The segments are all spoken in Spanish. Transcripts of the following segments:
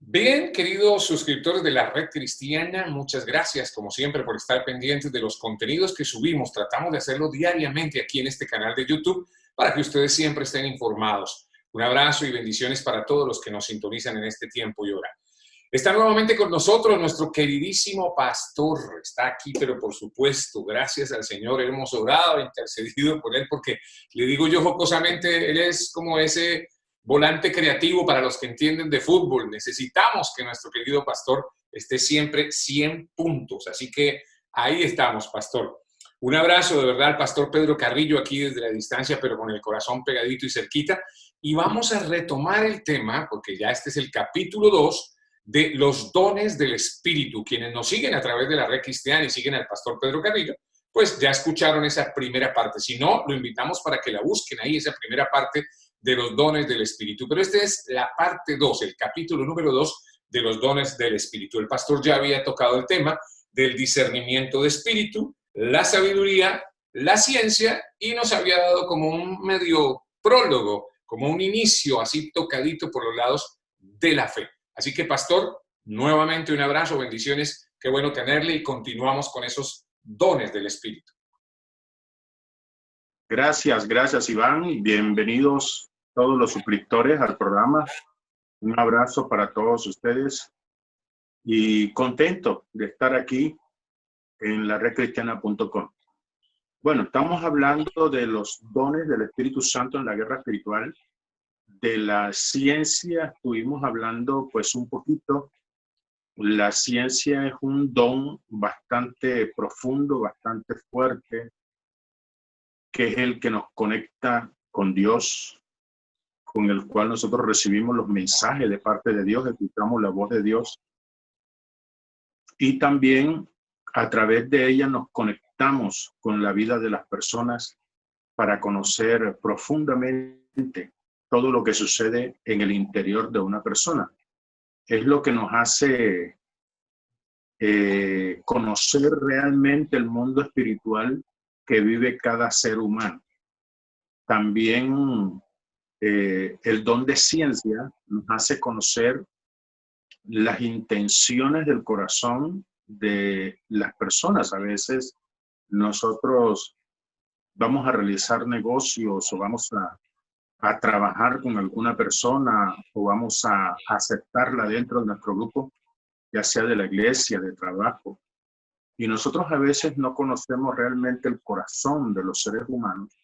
Bien, queridos suscriptores de la Red Cristiana, muchas gracias, como siempre, por estar pendientes de los contenidos que subimos. Tratamos de hacerlo diariamente aquí en este canal de YouTube para que ustedes siempre estén informados. Un abrazo y bendiciones para todos los que nos sintonizan en este tiempo y hora. Está nuevamente con nosotros nuestro queridísimo pastor. Está aquí, pero por supuesto, gracias al Señor, hemos orado, intercedido por él, porque le digo yo jocosamente, él es como ese volante creativo para los que entienden de fútbol. Necesitamos que nuestro querido pastor esté siempre 100 puntos. Así que ahí estamos, pastor. Un abrazo de verdad al pastor Pedro Carrillo aquí desde la distancia, pero con el corazón pegadito y cerquita. Y vamos a retomar el tema, porque ya este es el capítulo 2 de los dones del Espíritu. Quienes nos siguen a través de la Red Cristiana y siguen al pastor Pedro Carrillo, pues ya escucharon esa primera parte. Si no, lo invitamos para que la busquen ahí, esa primera parte de los dones del Espíritu. Pero esta es la parte 2, el capítulo número 2 de los dones del Espíritu. El pastor ya había tocado el tema del discernimiento de espíritu, la sabiduría, la ciencia, y nos había dado como un medio prólogo, como un inicio así tocadito por los lados de la fe. Así que, pastor, nuevamente un abrazo, bendiciones, qué bueno tenerle y continuamos con esos dones del Espíritu. Gracias Iván. Bienvenidos todos los suscriptores al programa. Un abrazo para todos ustedes y contento de estar aquí en la redcristiana.com. Bueno, estamos hablando de los dones del Espíritu Santo en la guerra espiritual. De la ciencia estuvimos hablando pues un poquito. La ciencia es un don bastante profundo, bastante fuerte, que es el que nos conecta con Dios, con el cual nosotros recibimos los mensajes de parte de Dios, escuchamos la voz de Dios, y también a través de ella nos conectamos con la vida de las personas para conocer profundamente todo lo que sucede en el interior de una persona. Es lo que nos hace conocer realmente el mundo espiritual que vive cada ser humano. También el don de ciencia nos hace conocer las intenciones del corazón de las personas. A veces nosotros vamos a realizar negocios o vamos a trabajar con alguna persona o vamos a aceptarla dentro de nuestro grupo, ya sea de la iglesia, de trabajo. Y nosotros a veces no conocemos realmente el corazón de los seres humanos,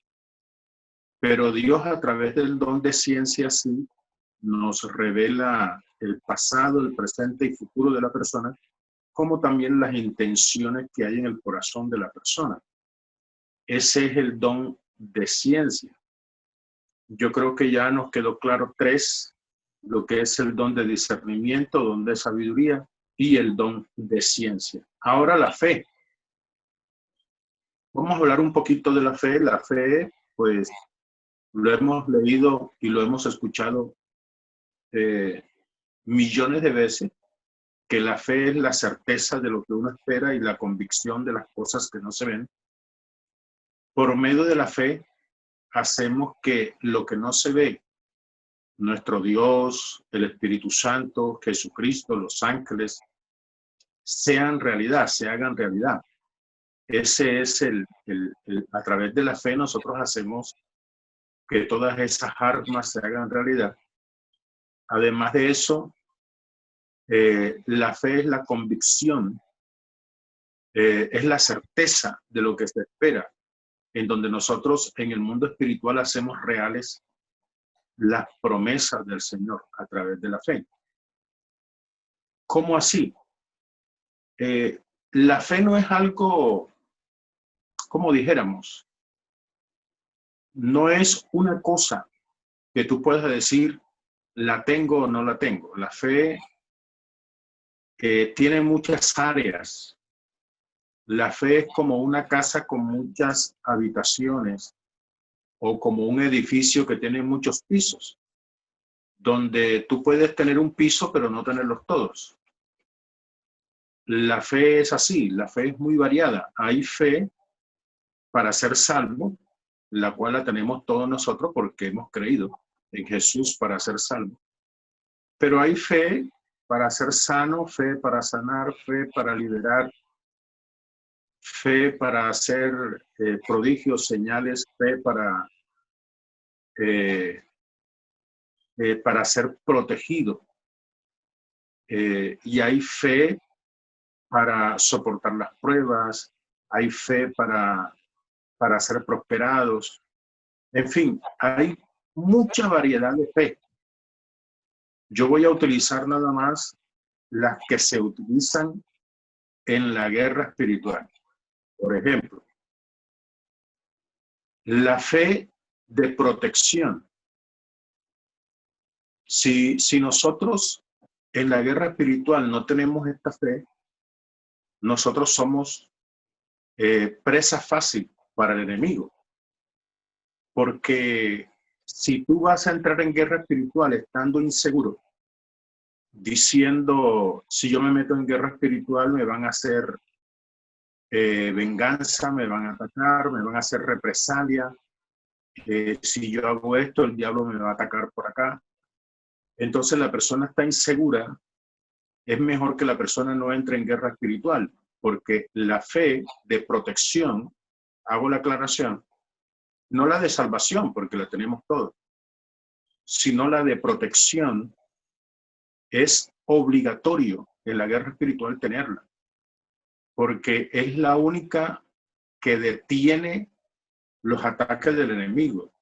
pero Dios a través del don de ciencia sí nos revela el pasado, el presente y futuro de la persona, como también las intenciones que hay en el corazón de la persona. Ese es el don de ciencia. Yo creo que ya nos quedó claro tres, lo que es el don de discernimiento, don de sabiduría y el don de ciencia. Ahora la fe. Vamos a hablar un poquito de la fe. La fe, pues, lo hemos leído y lo hemos escuchado millones de veces, que la fe es la certeza de lo que uno espera y la convicción de las cosas que no se ven. Por medio de la fe hacemos que lo que no se ve, nuestro Dios, el Espíritu Santo, Jesucristo, los ángeles, sean realidad, se hagan realidad. Ese es a través de la fe nosotros hacemos que todas esas armas se hagan realidad. Además de eso, la fe es la convicción, es la certeza de lo que se espera, en donde nosotros en el mundo espiritual hacemos reales las promesas del Señor a través de la fe. ¿Cómo así? La fe no es algo, como dijéramos, no es una cosa que tú puedas decir, la tengo o no la tengo. La fe tiene muchas áreas. La fe es como una casa con muchas habitaciones o como un edificio que tiene muchos pisos, donde tú puedes tener un piso pero no tenerlos todos. La fe es así, la fe es muy variada. Hay fe para ser salvo, la cual la tenemos todos nosotros porque hemos creído en Jesús para ser salvo. Pero hay fe para ser sano, fe para sanar, fe para liberar, fe para hacer prodigios, señales, fe para ser protegido. Y hay fe para soportar las pruebas, hay fe para ser prosperados. En fin, hay mucha variedad de fe. Yo voy a utilizar nada más las que se utilizan en la guerra espiritual. Por ejemplo, la fe de protección. Si nosotros en la guerra espiritual no tenemos esta fe, nosotros somos presa fácil para el enemigo. Porque si tú vas a entrar en guerra espiritual estando inseguro, diciendo, si yo me meto en guerra espiritual me van a hacer venganza, me van a atacar, me van a hacer represalia, si yo hago esto, el diablo me va a atacar por acá. Entonces la persona está insegura. Es mejor que la persona no entre en guerra espiritual, porque la fe de protección, hago la aclaración, no la de salvación, porque la tenemos todos, sino la de protección, es obligatorio en la guerra espiritual tenerla, porque es la única que detiene los ataques del enemigo.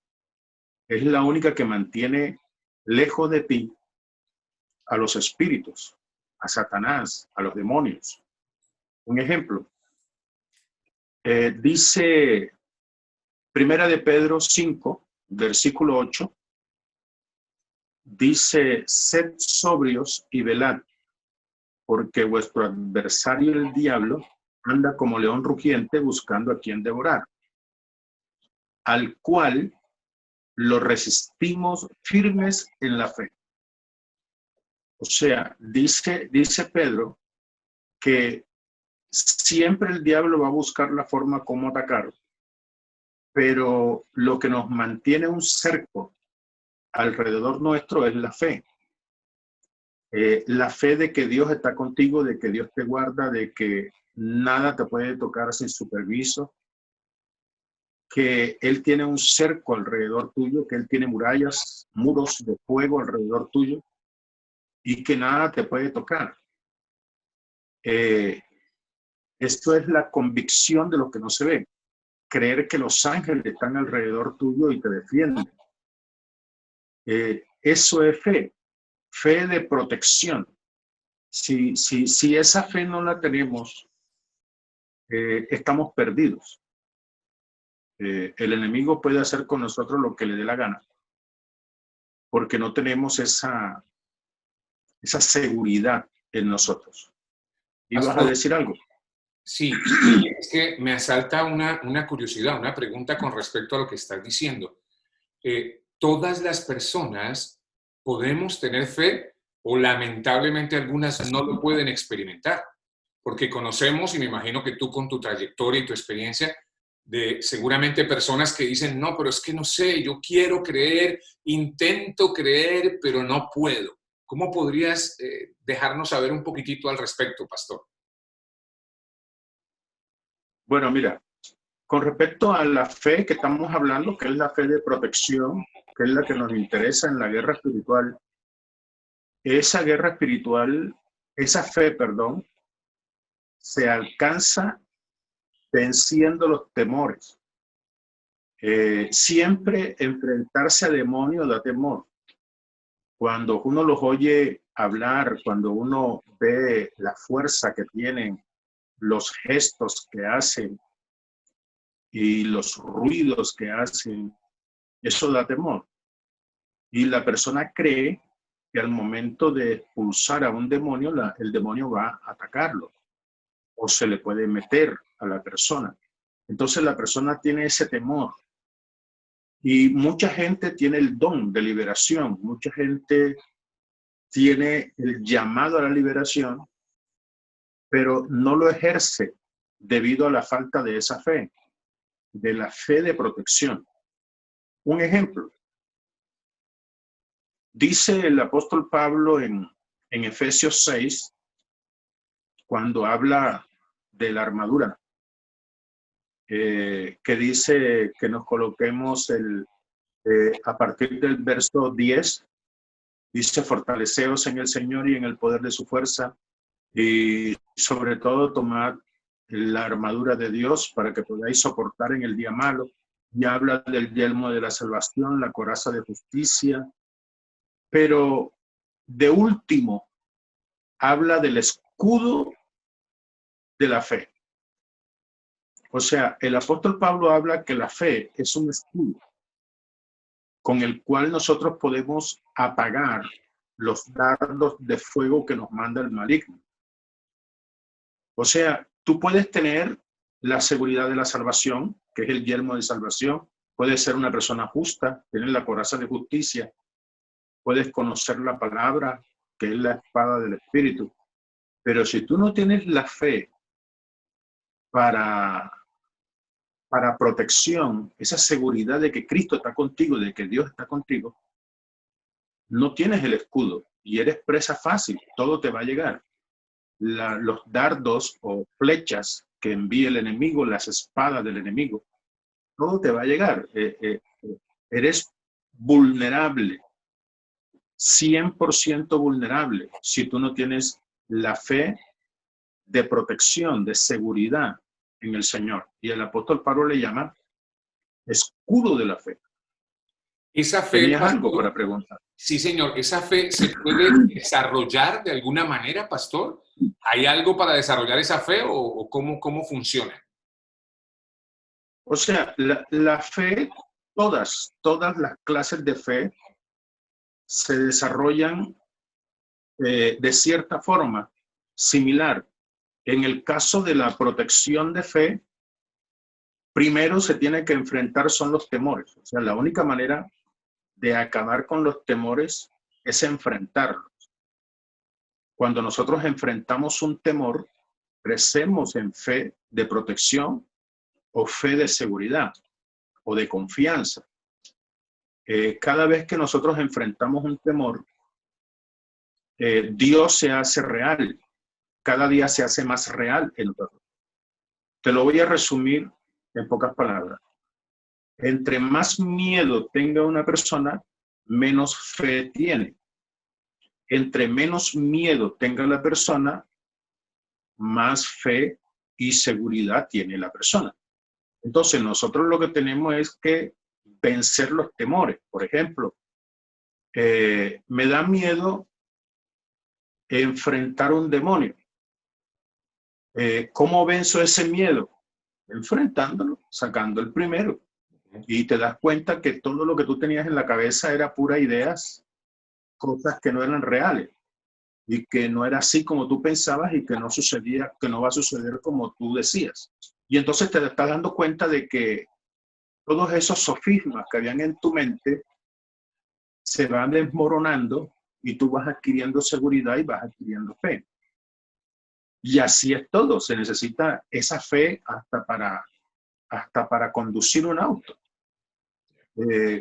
Es la única que mantiene lejos de ti a los espíritus, a Satanás, a los demonios. Un ejemplo, dice Primera de Pedro 5, versículo 8, dice, sed sobrios y velad, porque vuestro adversario el diablo anda como león rugiente buscando a quien devorar, al cual lo resistimos firmes en la fe. O sea, dice Pedro que siempre el diablo va a buscar la forma como atacar, pero lo que nos mantiene un cerco alrededor nuestro es la fe. La fe de que Dios está contigo, de que Dios te guarda, de que nada te puede tocar sin su permiso, que Él tiene un cerco alrededor tuyo, que Él tiene murallas, muros de fuego alrededor tuyo y que nada te puede tocar. Esto es la convicción de lo que no se ve. Creer que los ángeles están alrededor tuyo y te defienden. Eso es fe, fe de protección. Si esa fe no la tenemos, estamos perdidos. El enemigo puede hacer con nosotros lo que le dé la gana, porque no tenemos esa seguridad en nosotros. ¿Ibas a decir algo? Sí, es que me asalta una curiosidad, una pregunta con respecto a lo que estás diciendo. ¿Todas las personas podemos tener fe o lamentablemente algunas no lo pueden experimentar? Porque conocemos, y me imagino que tú con tu trayectoria y tu experiencia, de seguramente personas que dicen, no, pero es que no sé, yo quiero creer, intento creer, pero no puedo. ¿Cómo podrías dejarnos saber un poquitito al respecto, pastor? Bueno, mira, con respecto a la fe que estamos hablando, que es la fe de protección, que es la que nos interesa en la guerra espiritual, esa guerra espiritual, esa fe, perdón, se alcanza venciendo los temores. Siempre enfrentarse a demonios da temor. Cuando uno los oye hablar, cuando uno ve la fuerza que tienen, los gestos que hacen y los ruidos que hacen, eso da temor. Y la persona cree que al momento de expulsar a un demonio, el demonio va a atacarlo o se le puede meter a la persona. Entonces la persona tiene ese temor. Y mucha gente tiene el don de liberación, mucha gente tiene el llamado a la liberación, pero no lo ejerce debido a la falta de esa fe, de la fe de protección. Un ejemplo, dice el apóstol Pablo en en Efesios 6, cuando habla de la armadura, que dice que nos coloquemos a partir del verso 10, dice: fortaleceos en el Señor y en el poder de su fuerza, y sobre todo tomad la armadura de Dios para que podáis soportar en el día malo. Y habla del yelmo de la salvación, la coraza de justicia, pero de último habla del escudo de la fe. O sea, el apóstol Pablo habla que la fe es un escudo con el cual nosotros podemos apagar los dardos de fuego que nos manda el maligno. O sea, tú puedes tener la seguridad de la salvación, que es el yelmo de salvación. Puedes ser una persona justa, tener la coraza de justicia. Puedes conocer la palabra, que es la espada del Espíritu. Pero si tú no tienes la fe para protección, esa seguridad de que Cristo está contigo, de que Dios está contigo, no tienes el escudo y eres presa fácil, todo te va a llegar. Los dardos o flechas que envíe el enemigo, las espadas del enemigo, todo te va a llegar. Eres vulnerable, 100% vulnerable, si tú no tienes la fe de protección, de seguridad en el Señor. Y el apóstol Pablo le llama escudo de la fe. Esa fe, ¿Tenías algo para pastor, preguntar? sí, señor, esa fe se puede desarrollar de alguna manera, pastor. ¿Hay algo para desarrollar esa fe o cómo funciona? O sea, la fe, todas las clases de fe se desarrollan de cierta forma similar. En el caso de la protección de fe, primero se tiene que enfrentar son los temores. O sea, la única manera de acabar con los temores es enfrentarlos. Cuando nosotros enfrentamos un temor, crecemos en fe de protección o fe de seguridad o de confianza. Cada vez que nosotros enfrentamos un temor, Dios se hace real. Cada día se hace más real en nosotros. Te lo voy a resumir en pocas palabras. Entre más miedo tenga una persona, menos fe tiene. Entre menos miedo tenga la persona, más fe y seguridad tiene la persona. Entonces, nosotros lo que tenemos es que vencer los temores. Por ejemplo, me da miedo enfrentar un demonio. ¿Cómo venzo ese miedo? Enfrentándolo, sacando el primero. Y te das cuenta que todo lo que tú tenías en la cabeza era pura ideas, cosas que no eran reales y que no era así como tú pensabas y que no sucedía, que no va a suceder como tú decías. Y entonces te estás dando cuenta de que todos esos sofismas que habían en tu mente se van desmoronando y tú vas adquiriendo seguridad y vas adquiriendo fe. Y así es todo, se necesita esa fe hasta para conducir un auto.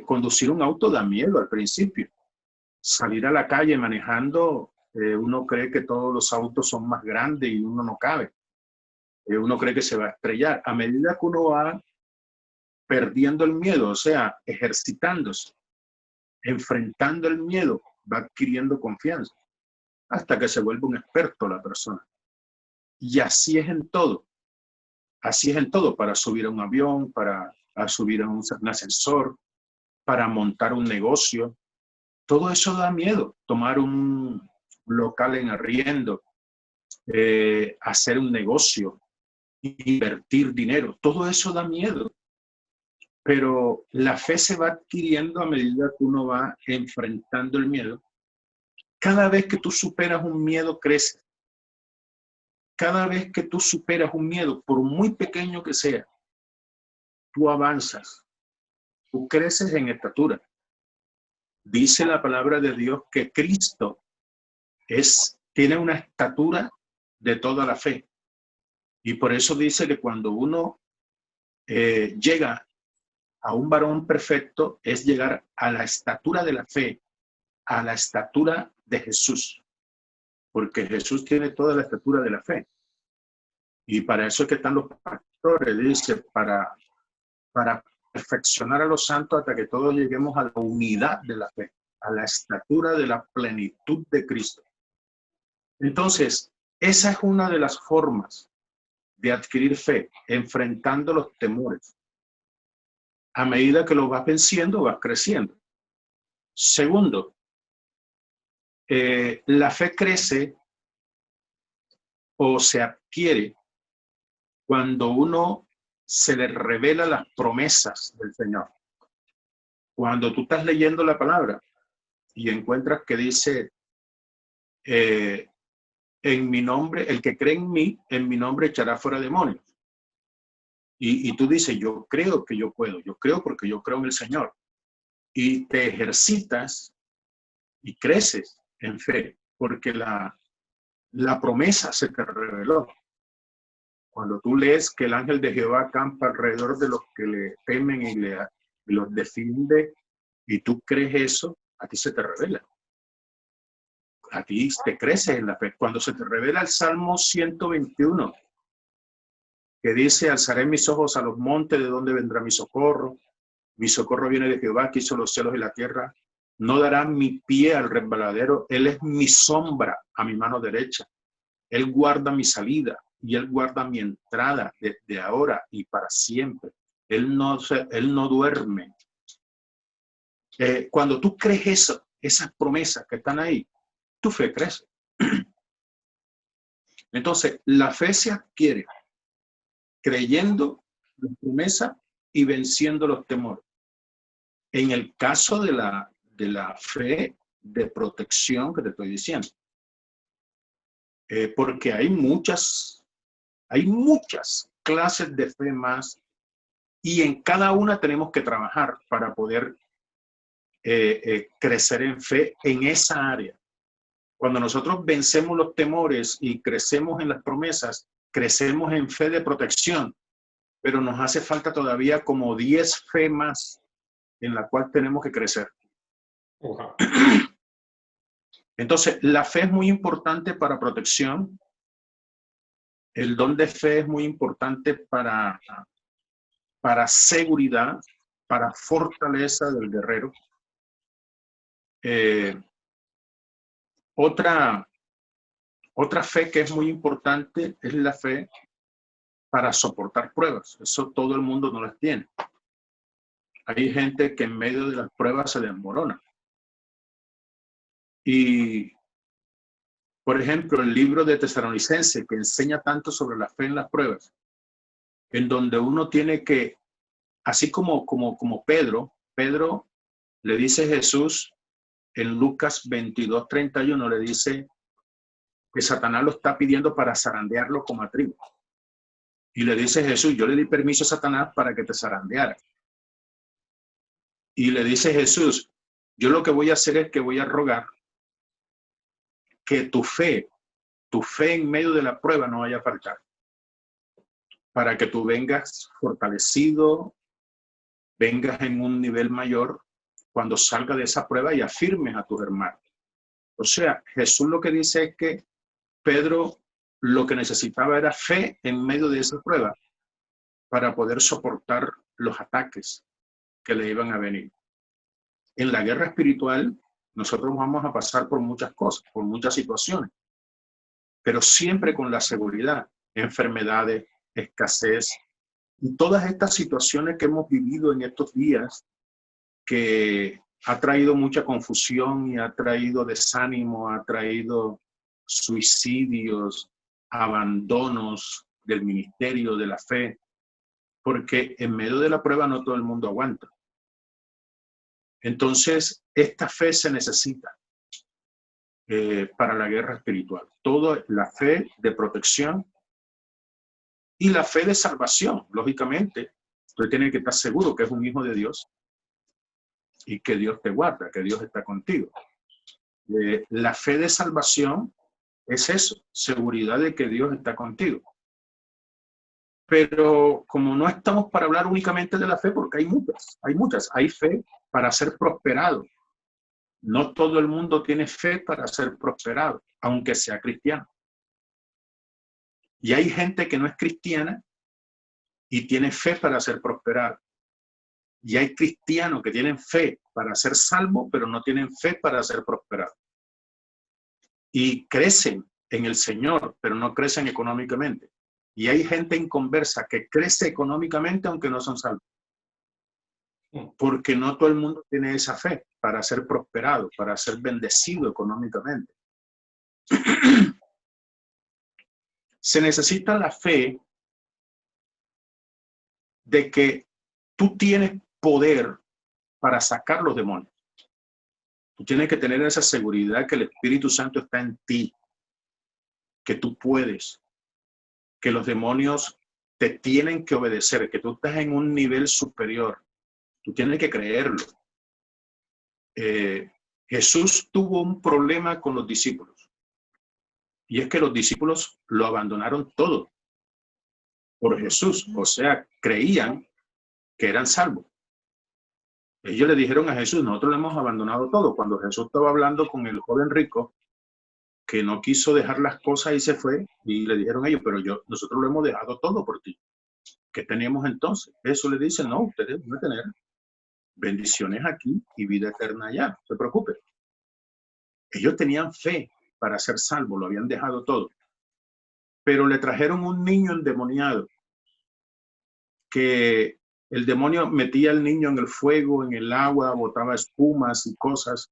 Conducir un auto da miedo al principio. Salir a la calle manejando, uno cree que todos los autos son más grandes y uno no cabe. Uno cree que se va a estrellar. A medida que uno va perdiendo el miedo, o sea, ejercitándose, enfrentando el miedo, va adquiriendo confianza, hasta que se vuelve un experto la persona. Y así es en todo. Así es en todo, para subir a un avión, para subir a un ascensor, para montar un negocio. Todo eso da miedo. Tomar un local en arriendo, hacer un negocio, invertir dinero, todo eso da miedo. Pero la fe se va adquiriendo a medida que uno va enfrentando el miedo. Cada vez que tú superas un miedo, creces. Cada vez que tú superas un miedo, por muy pequeño que sea, tú avanzas, tú creces en estatura. Dice la palabra de Dios que Cristo tiene una estatura de toda la fe. Y por eso dice que cuando uno llega a un varón perfecto, es llegar a la estatura de la fe, a la estatura de Jesús. porque Jesús tiene toda la estatura de la fe. Y para eso es que están los pastores, dice, para perfeccionar a los santos hasta que todos lleguemos a la unidad de la fe, a la estatura de la plenitud de Cristo. Entonces, esa es una de las formas de adquirir fe, enfrentando los temores. A medida que lo vas venciendo, vas creciendo. Segundo, la fe crece o se adquiere cuando uno se le revela las promesas del Señor. Cuando tú estás leyendo la palabra y encuentras que dice, en mi nombre, el que cree en mi nombre echará fuera demonios. Y tú dices, yo creo que yo puedo, yo creo porque yo creo en el Señor. Y te ejercitas y creces en fe, porque la promesa se te reveló. Cuando tú lees que el ángel de Jehová acampa alrededor de los que le temen y los defiende, y tú crees eso, a ti se te revela. A ti te creces en la fe. Cuando se te revela el Salmo 121, que dice, alzaré mis ojos a los montes, ¿de dónde vendrá mi socorro? Mi socorro viene de Jehová, que hizo los cielos y la tierra. No dará mi pie al resbaladero. Él es mi sombra a mi mano derecha. Él guarda mi salida y Él guarda mi entrada desde ahora y para siempre. Él no duerme. Cuando tú crees eso, esas promesas que están ahí, tu fe crece. Entonces, la fe se adquiere creyendo la promesa y venciendo los temores. En el caso de la fe de protección que te estoy diciendo, porque hay muchas clases de fe más, y en cada una tenemos que trabajar para poder crecer en fe en esa área. Cuando nosotros vencemos los temores y crecemos en las promesas, crecemos en fe de protección, pero nos hace falta todavía como 10 fe más en la cual tenemos que crecer. Entonces, la fe es muy importante para protección. El don de fe es muy importante para seguridad, para fortaleza del guerrero. Otra fe que es muy importante es la fe para soportar pruebas. Eso todo el mundo no las tiene. Hay gente que en medio de las pruebas se desmorona. Y, por ejemplo, el libro de Tesalonicenses, que enseña tanto sobre la fe en las pruebas, en donde uno tiene que, así como Pedro le dice a Jesús en Lucas 22:31, le dice que Satanás lo está pidiendo para zarandearlo como a trigo. Y le dice Jesús, yo le di permiso a Satanás para que te zarandeara. Y le dice Jesús, yo lo que voy a hacer es que voy a rogar que tu fe en medio de la prueba no vaya a faltar. Para que tú vengas fortalecido, vengas en un nivel mayor cuando salga de esa prueba y afirmes a tus hermanos. O sea, Jesús lo que dice es que Pedro lo que necesitaba era fe en medio de esa prueba para poder soportar los ataques que le iban a venir. En la guerra espiritual, nosotros vamos a pasar por muchas cosas, por muchas situaciones, pero siempre con la seguridad, enfermedades, escasez, y todas estas situaciones que hemos vivido en estos días, que ha traído mucha confusión y ha traído desánimo, ha traído suicidios, abandonos del ministerio, de la fe, porque en medio de la prueba no todo el mundo aguanta. Entonces, esta fe se necesita para la guerra espiritual. Toda la fe de protección y la fe de salvación, lógicamente. Usted tiene que estar seguro que es un hijo de Dios y que Dios te guarda, que Dios está contigo. La fe de salvación es eso, seguridad de que Dios está contigo. Pero como no estamos para hablar únicamente de la fe, porque hay muchas. Hay fe para ser prosperado. No todo el mundo tiene fe para ser prosperado, aunque sea cristiano. Y hay gente que no es cristiana y tiene fe para ser prosperado. Y hay cristianos que tienen fe para ser salvos, pero no tienen fe para ser prosperados. Y crecen en el Señor, pero no crecen económicamente. Y hay gente inconversa que crece económicamente aunque no son salvos. Porque no todo el mundo tiene esa fe para ser prosperado, para ser bendecido económicamente. Se necesita la fe de que tú tienes poder para sacar los demonios. Tú tienes que tener esa seguridad que el Espíritu Santo está en ti, que tú puedes, que los demonios te tienen que obedecer, que tú estás en un nivel superior. Tú tienes que creerlo. Jesús tuvo un problema con los discípulos. Y es que los discípulos lo abandonaron todo por Jesús. O sea, creían que eran salvos. Ellos le dijeron a Jesús, nosotros le hemos abandonado todo. Cuando Jesús estaba hablando con el joven rico, que no quiso dejar las cosas y se fue, y le dijeron ellos, pero nosotros lo hemos dejado todo por ti. ¿Qué tenemos entonces? Eso le dice, no, ustedes van a tener bendiciones aquí y vida eterna allá. No se preocupe. Ellos tenían fe para ser salvos, lo habían dejado todo. Pero le trajeron un niño endemoniado, que el demonio metía al niño en el fuego, en el agua, botaba espumas y cosas,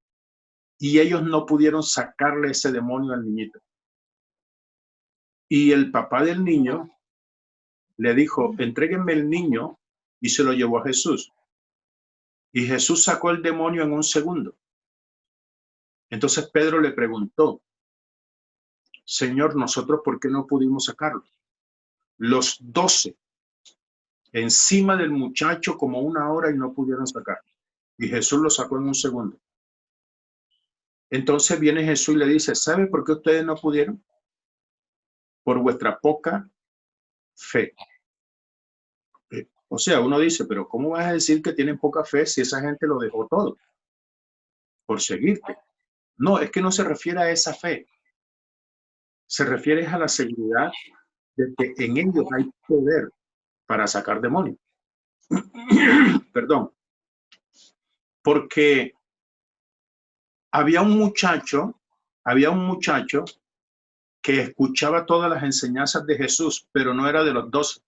y ellos no pudieron sacarle ese demonio al niñito. Y el papá del niño le dijo, entréguenme el niño, y se lo llevó a Jesús. Y Jesús sacó el demonio en un segundo. Entonces Pedro le preguntó, Señor, ¿nosotros por qué no pudimos sacarlo? Los 12 encima del muchacho como 1 hora y no pudieron sacarlo. Y Jesús lo sacó en un segundo. Entonces viene Jesús y le dice, ¿sabe por qué ustedes no pudieron? Por vuestra poca fe. O sea, uno dice, pero ¿cómo vas a decir que tienen poca fe si esa gente lo dejó todo por seguirte? No, es que no se refiere a esa fe. Se refiere a la seguridad de que en ellos hay poder para sacar demonios. Perdón. Porque había un muchacho que escuchaba todas las enseñanzas de Jesús, pero no era de los 12.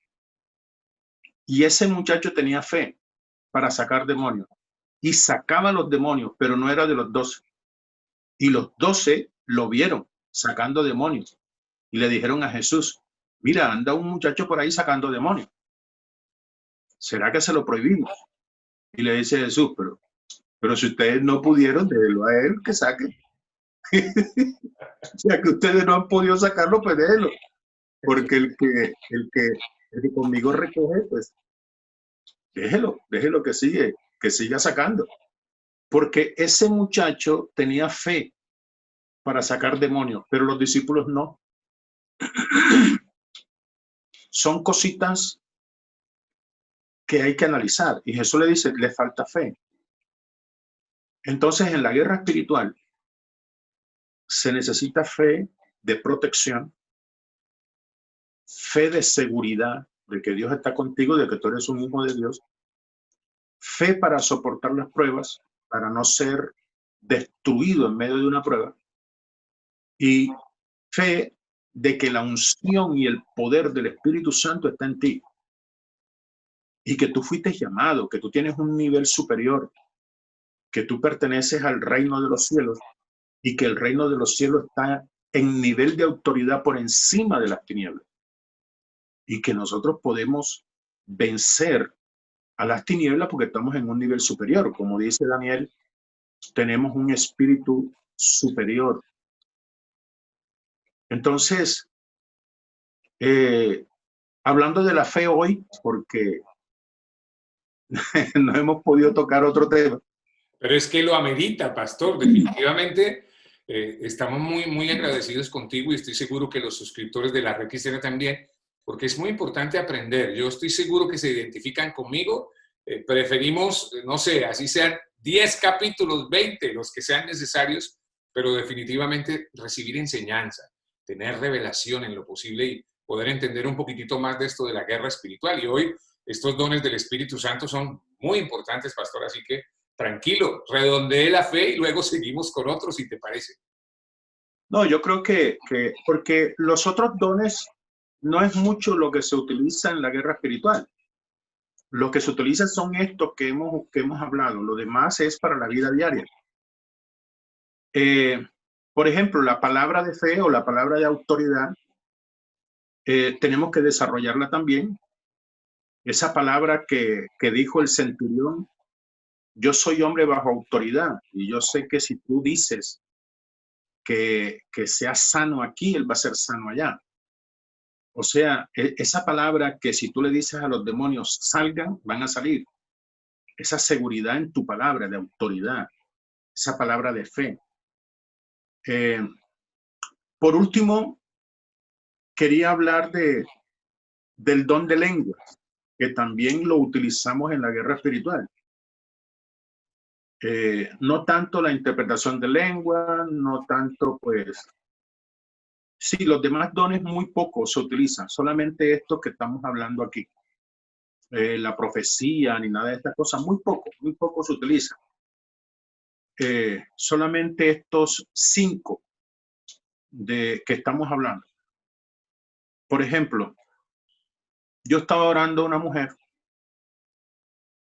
Y ese muchacho tenía fe para sacar demonios. Y sacaba los demonios, pero no era de los 12. Y los 12 lo vieron sacando demonios. Y le dijeron a Jesús, mira, anda un muchacho por ahí sacando demonios. ¿Será que se lo prohibimos? Y le dice Jesús, pero si ustedes no pudieron, déjelo a él que saque. O sea, que ustedes no han podido sacarlo, pues déjelo. Porque el que conmigo recoge, pues déjelo que siga sacando. Porque ese muchacho tenía fe para sacar demonios, pero los discípulos no. Son cositas que hay que analizar. Y Jesús le dice, le falta fe. Entonces, en la guerra espiritual se necesita fe de protección, fe de seguridad, de que Dios está contigo, de que tú eres un hijo de Dios, fe para soportar las pruebas, para no ser destruido en medio de una prueba, y fe de que la unción y el poder del Espíritu Santo está en ti, y que tú fuiste llamado, que tú tienes un nivel superior, que tú perteneces al reino de los cielos, y que el reino de los cielos está en nivel de autoridad por encima de las tinieblas, y que nosotros podemos vencer a las tinieblas porque estamos en un nivel superior. Como dice Daniel, tenemos un espíritu superior. Entonces, hablando de la fe hoy, porque no hemos podido tocar otro tema. Pero es que lo amerita, pastor. Definitivamente estamos muy agradecidos contigo y estoy seguro que los suscriptores de la Red Cristiana también, porque es muy importante aprender. Yo estoy seguro que se identifican conmigo preferimos, no sé, así sean 10 capítulos, 20, los que sean necesarios, pero definitivamente recibir enseñanza, tener revelación en lo posible y poder entender un poquitito más de esto de la guerra espiritual. Y hoy estos dones del Espíritu Santo son muy importantes, pastor, así que tranquilo, redondee la fe y luego seguimos con otros, si te parece. No, yo creo que porque los otros dones no es mucho lo que se utiliza en la guerra espiritual. Lo que se utiliza son estos que hemos hablado. Lo demás es para la vida diaria. Por ejemplo, la palabra de fe o la palabra de autoridad, tenemos que desarrollarla también. Esa palabra que dijo el centurión, yo soy hombre bajo autoridad y yo sé que si tú dices que sea sano aquí, él va a ser sano allá. O sea, esa palabra que si tú le dices a los demonios salgan, van a salir. Esa seguridad en tu palabra de autoridad, esa palabra de fe. Por último, quería hablar del don de lenguas, que también lo utilizamos en la guerra espiritual. No tanto la interpretación de lengua, no tanto pues... Sí, los demás dones muy poco se utilizan, solamente esto que estamos hablando aquí. La profecía ni nada de estas cosas, muy poco se utiliza. Solamente estos 5 de que estamos hablando. Por ejemplo, yo estaba orando a una mujer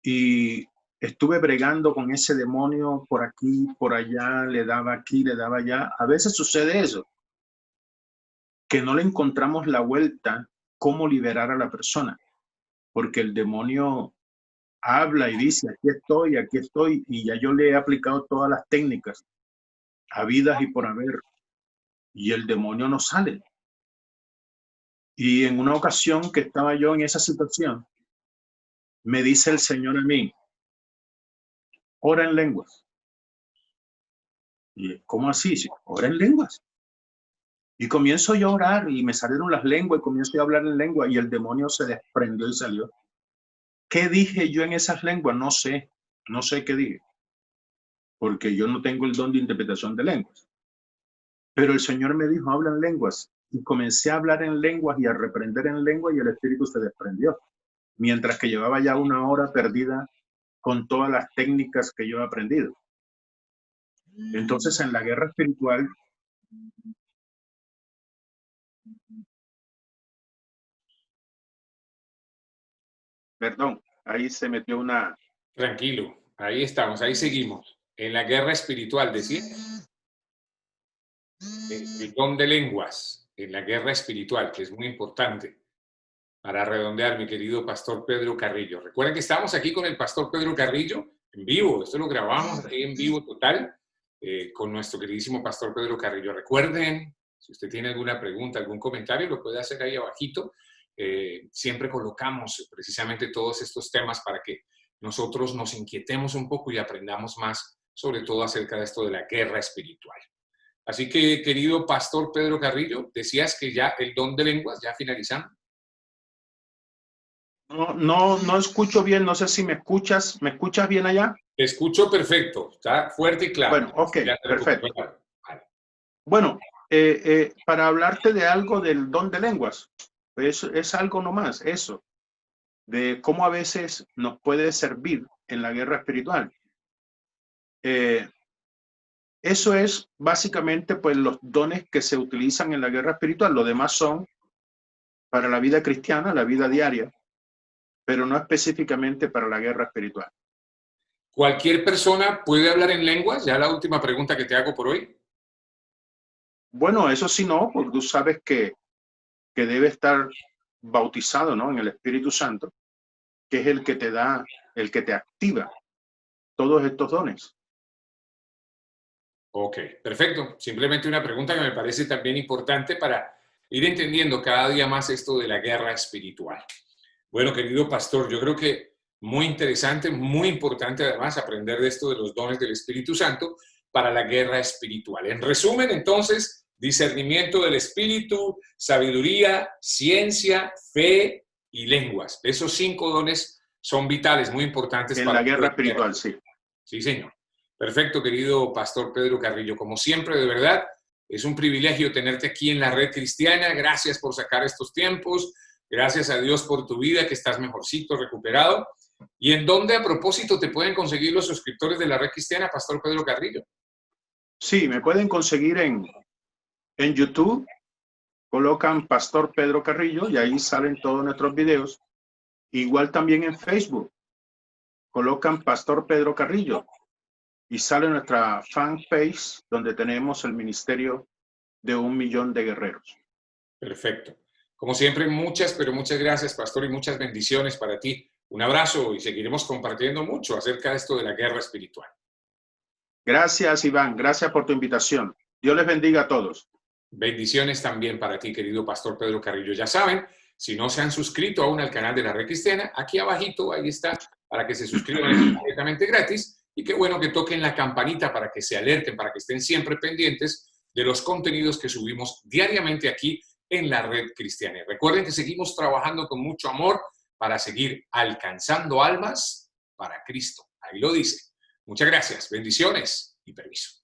y estuve bregando con ese demonio por aquí, por allá, le daba aquí, le daba allá. A veces sucede eso, que no le encontramos la vuelta cómo liberar a la persona, porque el demonio habla y dice, aquí estoy, y ya yo le he aplicado todas las técnicas habidas y por haber, y el demonio no sale. Y en una ocasión que estaba yo en esa situación, me dice el Señor a mí, ora en lenguas. Y ¿cómo así? Ora en lenguas. Y comienzo yo a orar y me salieron las lenguas y comienzo a hablar en lengua y el demonio se desprendió y salió. ¿Qué dije yo en esas lenguas? No sé qué dije, porque yo no tengo el don de interpretación de lenguas. Pero el Señor me dijo, habla en lenguas. Y comencé a hablar en lenguas y a reprender en lengua y el espíritu se desprendió. Mientras que llevaba ya 1 hora perdida con todas las técnicas que yo he aprendido. Entonces, en la guerra espiritual, perdón, ahí se metió una... Tranquilo, ahí estamos, ahí seguimos. En la guerra espiritual, decía. El don de lenguas, en la guerra espiritual, que es muy importante. Para redondear, mi querido pastor Pedro Carrillo. Recuerden que estamos aquí con el pastor Pedro Carrillo en vivo. Esto lo grabamos aquí en vivo total con nuestro queridísimo pastor Pedro Carrillo. Recuerden, si usted tiene alguna pregunta, algún comentario, lo puede hacer ahí abajito. Siempre colocamos precisamente todos estos temas para que nosotros nos inquietemos un poco y aprendamos más, sobre todo acerca de esto de la guerra espiritual. Así que, querido pastor Pedro Carrillo, decías que ya el don de lenguas, ya finalizando. No escucho bien, no sé si me escuchas bien allá. Te escucho perfecto, está fuerte y claro. Bueno, ok, perfecto. Vale. Bueno, para hablarte de algo del don de lenguas, es algo nomás, eso, de cómo a veces nos puede servir en la guerra espiritual. Eso es básicamente pues los dones que se utilizan en la guerra espiritual. Lo demás son para la vida cristiana, la vida diaria, pero no específicamente para la guerra espiritual. ¿Cualquier persona puede hablar en lenguas? Ya la última pregunta que te hago por hoy. Bueno, eso sí no, porque tú sabes que debe estar bautizado, ¿no?, en el Espíritu Santo, que es el que te da, el que te activa todos estos dones. Ok, perfecto. Simplemente una pregunta que me parece también importante para ir entendiendo cada día más esto de la guerra espiritual. Bueno, querido pastor, yo creo que muy interesante, muy importante además aprender de esto de los dones del Espíritu Santo para la guerra espiritual. En resumen, entonces, discernimiento del Espíritu, sabiduría, ciencia, fe y lenguas. Esos 5 dones son vitales, muy importantes En para la guerra espiritual, sí. Sí, señor. Perfecto, querido Pastor Pedro Carrillo. Como siempre, de verdad, es un privilegio tenerte aquí en la Red Cristiana. Gracias por sacar estos tiempos. Gracias a Dios por tu vida, que estás mejorcito, recuperado. ¿Y en dónde, a propósito, te pueden conseguir los suscriptores de la Red Cristiana, Pastor Pedro Carrillo? Sí, me pueden conseguir en YouTube, colocan Pastor Pedro Carrillo y ahí salen todos nuestros videos. Igual también en Facebook, colocan Pastor Pedro Carrillo y sale nuestra fanpage donde tenemos el ministerio de 1 millón de guerreros. Perfecto. Como siempre, muchas, pero muchas gracias, Pastor, y muchas bendiciones para ti. Un abrazo y seguiremos compartiendo mucho acerca de esto de la guerra espiritual. Gracias, Iván. Gracias por tu invitación. Dios les bendiga a todos. Bendiciones también para ti, querido Pastor Pedro Carrillo. Ya saben, si no se han suscrito aún al canal de la Red Cristiana, aquí abajito, ahí está, para que se suscriban, es completamente gratis. Y qué bueno que toquen la campanita para que se alerten, para que estén siempre pendientes de los contenidos que subimos diariamente aquí en la Red Cristiana. Y recuerden que seguimos trabajando con mucho amor para seguir alcanzando almas para Cristo. Ahí lo dice. Muchas gracias, bendiciones y permiso.